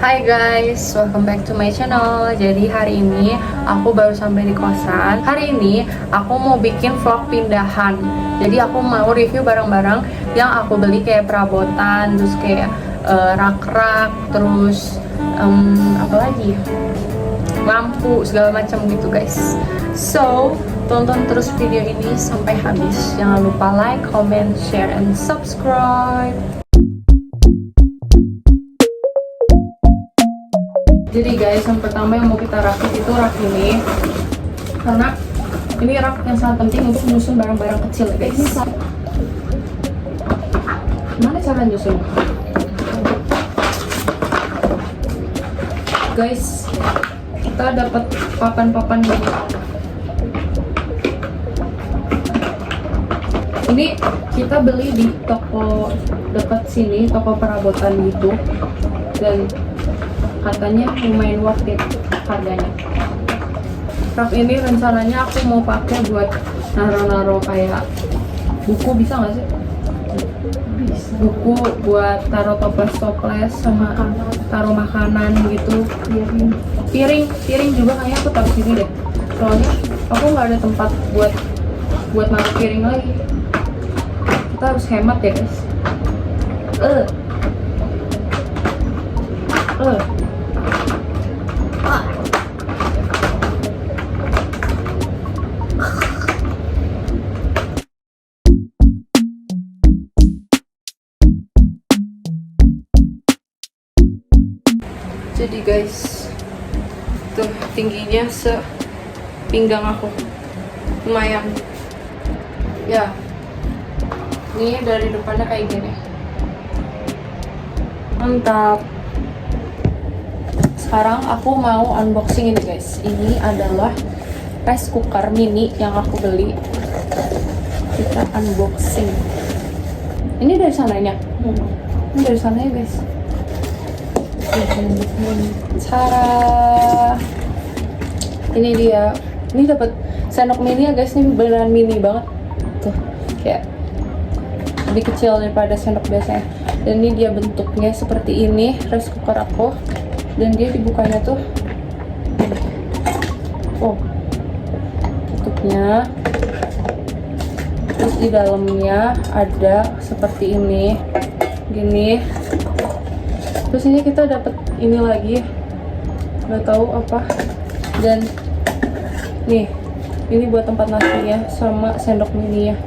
Hai guys, welcome back to my channel. Jadi hari ini aku baru sampai di kosan. Hari ini aku mau bikin vlog pindahan. Jadi aku mau review barang-barang yang aku beli kayak perabotan, terus kayak rak-rak, terus apa lagi? Lampu segala macam gitu guys. So tonton terus video ini sampai habis. Jangan lupa like, comment, share, and subscribe. Jadi guys, yang pertama yang mau kita rakit itu rak ini, karena ini rak yang sangat penting untuk menyusun barang-barang kecil ya guys. Gimana cara nyusun? Guys, kita dapat papan-papan ini. Ini kita beli di toko dekat sini, toko perabotan gitu, dan katanya lumayan worth it harganya. Rak ini rencananya aku mau pakai buat naro-naro kayak buku, bisa nggak sih? Bisa. Buku buat taruh toples-toples sama taruh makanan gitu. Piring juga kayaknya aku taruh sini deh. Soalnya aku nggak ada tempat buat naruh piring lagi. Kita harus hemat ya guys. Jadi guys, tuh tingginya sepinggang aku, lumayan ya. Ini dari depannya kayak gini, mantap. Sekarang aku mau unboxing ini guys. Ini adalah rice cooker mini yang aku beli. Kita unboxing. Ini dari sananya. Ini dari sananya guys. Cara ini dia. Ini dapat sendok mini ya guys. Ini beneran mini banget. Tuh, kayak lebih kecil daripada sendok biasanya. Dan ini dia bentuknya seperti ini rice cooker aku. Dan dia dibukanya tuh, tutupnya, terus di dalamnya ada seperti ini, gini. Terus ini kita dapat ini lagi, nggak tahu apa. Dan nih, ini buat tempat nasinya sama sendok mini ya,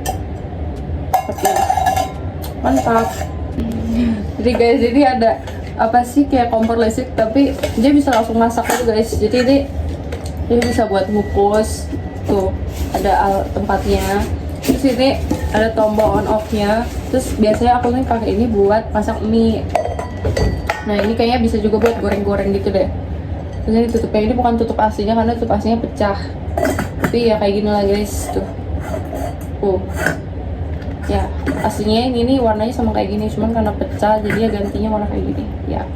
seperti ini. Mantap. Jadi guys, jadi ada apa sih kayak kompor listrik, tapi dia bisa langsung masak gitu guys. Jadi ini bisa buat ngukus, tuh ada tempatnya. Terus ini ada tombol on off nya. Terus biasanya aku nih pakai ini buat masak mie. Nah ini kayaknya bisa juga buat goreng-goreng gitu deh. Terus ini tutupnya, ini bukan tutup aslinya karena tutup aslinya pecah, tapi ya kayak gini lah guys. Tuh ya, aslinya ini nih warnanya sama kayak gini, cuman karena pecah jadi ya gantinya warna kayak gini ya.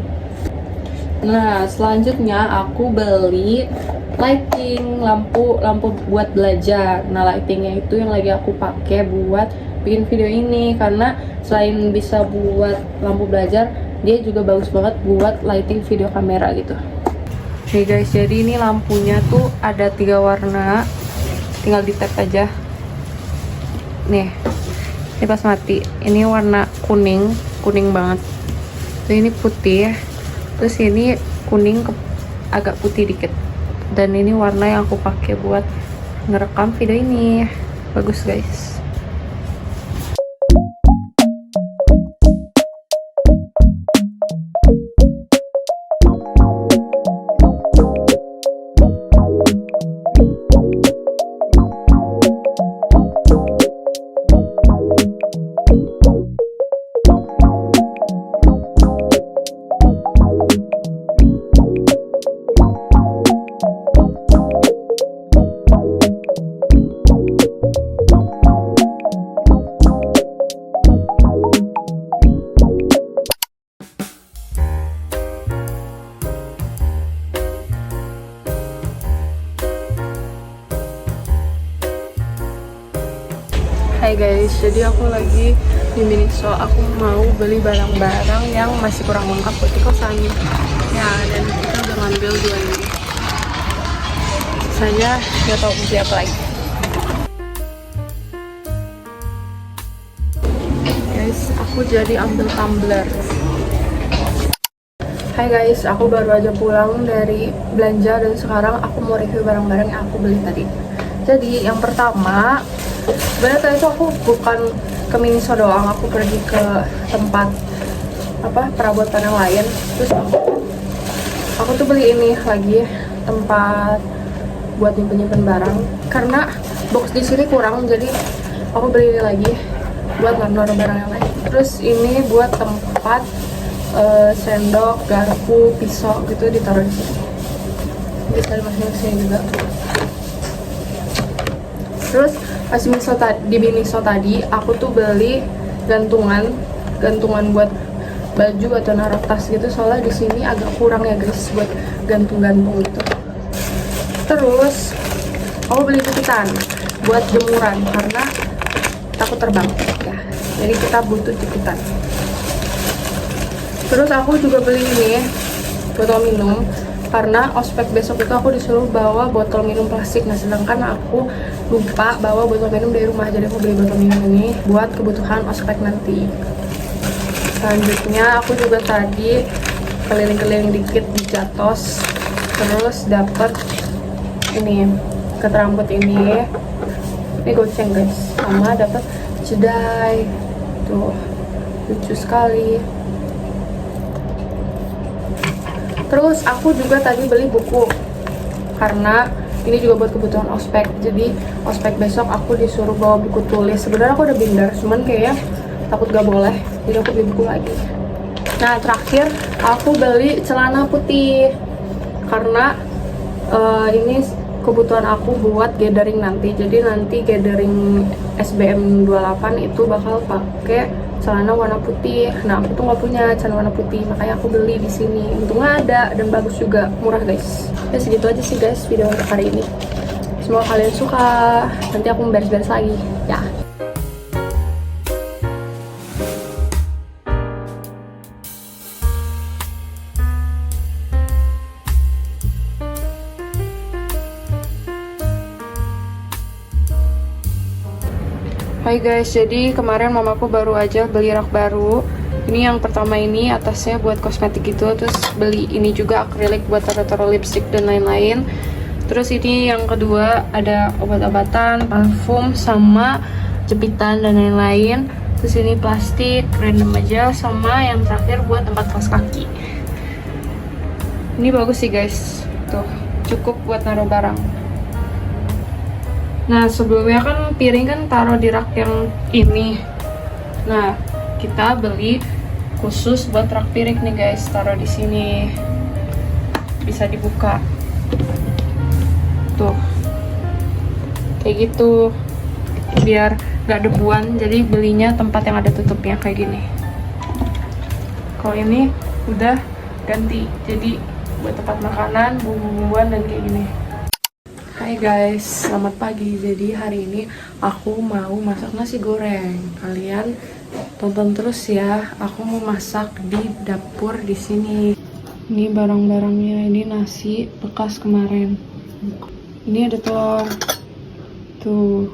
Nah selanjutnya aku beli lighting, lampu buat belajar. Nah lightingnya itu yang lagi aku pakai buat bikin video ini, karena selain bisa buat lampu belajar, dia juga bagus banget buat lighting video kamera gitu. Nih guys, jadi ini lampunya tuh ada 3 warna, tinggal di tap aja. Nih, ini pas mati, ini warna kuning banget. Terus ini putih, terus ini kuning agak putih dikit. Dan ini warna yang aku pakai buat ngerekam video ini. Bagus guys. Hai guys, jadi aku lagi di Miniso. Aku mau beli barang-barang yang masih kurang lengkap buat di kosan. Ya, Rasanya nggak tahu mau apa lagi. Guys, aku jadi ambil tumbler. Hai guys, aku baru aja pulang dari belanja dan sekarang aku mau review barang-barang yang aku beli tadi. Jadi yang pertama, sebenarnya tadi itu aku bukan ke Miniso doang, aku pergi ke tempat perabotan yang lain. Terus aku tuh beli ini lagi, tempat buat nyimpen barang karena box di sini kurang, jadi aku beli ini lagi buat naruh barang yang lain. Terus ini buat tempat sendok, garpu, pisau gitu ditaruh di sini. Bisa dimasukin ke sini juga. Terus pas di Miniso tadi aku tuh beli gantungan buat baju atau naruh tas gitu, soalnya di sini agak kurang ya guys buat gantung-gantung gitu. Terus aku beli jepitan buat jemuran karena takut terbang ya, jadi kita butuh jepitan. Terus aku juga beli ini botol minum karena ospek besok itu aku disuruh bawa botol minum plastik. Nah sedangkan aku lupa bawa botol minum dari rumah, jadi aku beli botol minum ini buat kebutuhan ospek nanti. Selanjutnya aku juga tadi keliling-keliling dikit di Jatos, terus dapet ini ikat rambut ini goceng guys, sama dapet jedai tuh, lucu sekali. Terus aku juga tadi beli buku karena ini juga buat kebutuhan ospek. Jadi ospek besok aku disuruh bawa buku tulis. Sebenarnya aku udah binder, cuman kayaknya takut gak boleh, jadi aku beli buku lagi. Nah terakhir aku beli celana putih karena ini kebutuhan aku buat gathering nanti. Jadi nanti gathering SBM 28 itu bakal pakai celana warna putih. Nah aku tuh nggak punya celana warna putih, makanya aku beli di sini. Untungnya ada dan bagus juga, murah guys. Ya segitu aja sih guys video untuk hari ini. Semoga kalian suka. Nanti aku beres-beres lagi ya. Hai guys, jadi kemarin mamaku baru aja beli rak baru. Ini yang pertama, ini atasnya buat kosmetik gitu. Terus beli ini juga akrilik buat taruh-taruh lipstick dan lain-lain. Terus ini yang kedua ada obat-obatan, parfum, sama jepitan dan lain-lain. Terus ini plastik, random aja. Sama yang terakhir buat tempat kaos kaki. Ini bagus sih guys, tuh cukup buat naruh barang. Nah sebelumnya kan piring kan taruh di rak yang ini. Nah kita beli khusus buat rak piring nih guys, taruh di sini, bisa dibuka. Tuh kayak gitu, biar gak debuan. Jadi belinya tempat yang ada tutupnya kayak gini. Kalau ini udah ganti, jadi buat tempat makanan, bumbu-bumbuan dan kayak gini. Hai guys, selamat pagi. Jadi hari ini aku mau masak nasi goreng. Kalian tonton terus ya. Aku mau masak di dapur di sini. Ini barang-barangnya. Ini nasi bekas kemarin. Ini ada telur. Tuh.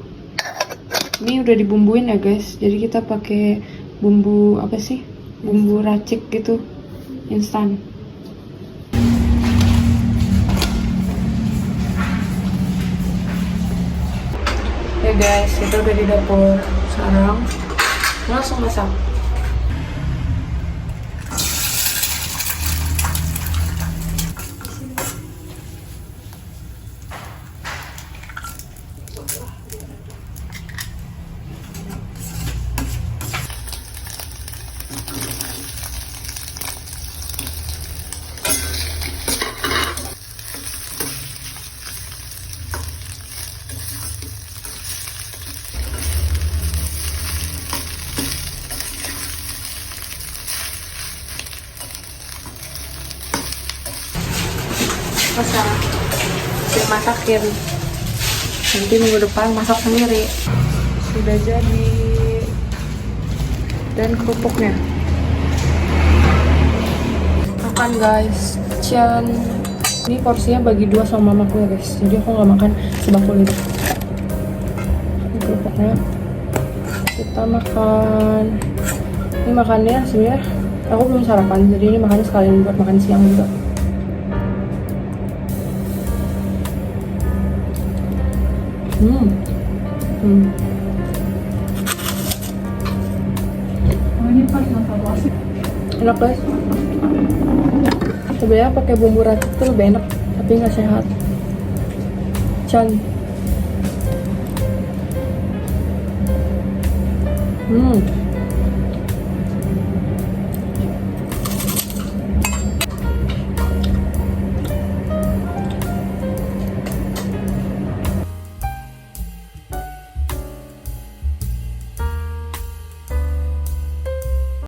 Ini udah dibumbuin ya guys. Jadi kita pakai bumbu apa sih? Bumbu racik gitu, instan. Ya guys, kita udah di dapur. Sekarang langsung masak. Masak, saya masakin, nanti minggu depan masak sendiri. Sudah jadi. Dan kerupuknya makan guys, cian. Ini porsinya bagi 2 sama mamaku ya guys, jadi aku nggak makan sebakul itu. Ini kerupuknya kita makan. Ini makannya sebenarnya aku belum sarapan, jadi ini makannya sekalian buat makan siang juga. Enak guys. Sebenarnya pakai bumbu racik tuh lebih enak, tapi nggak sehat. Chan.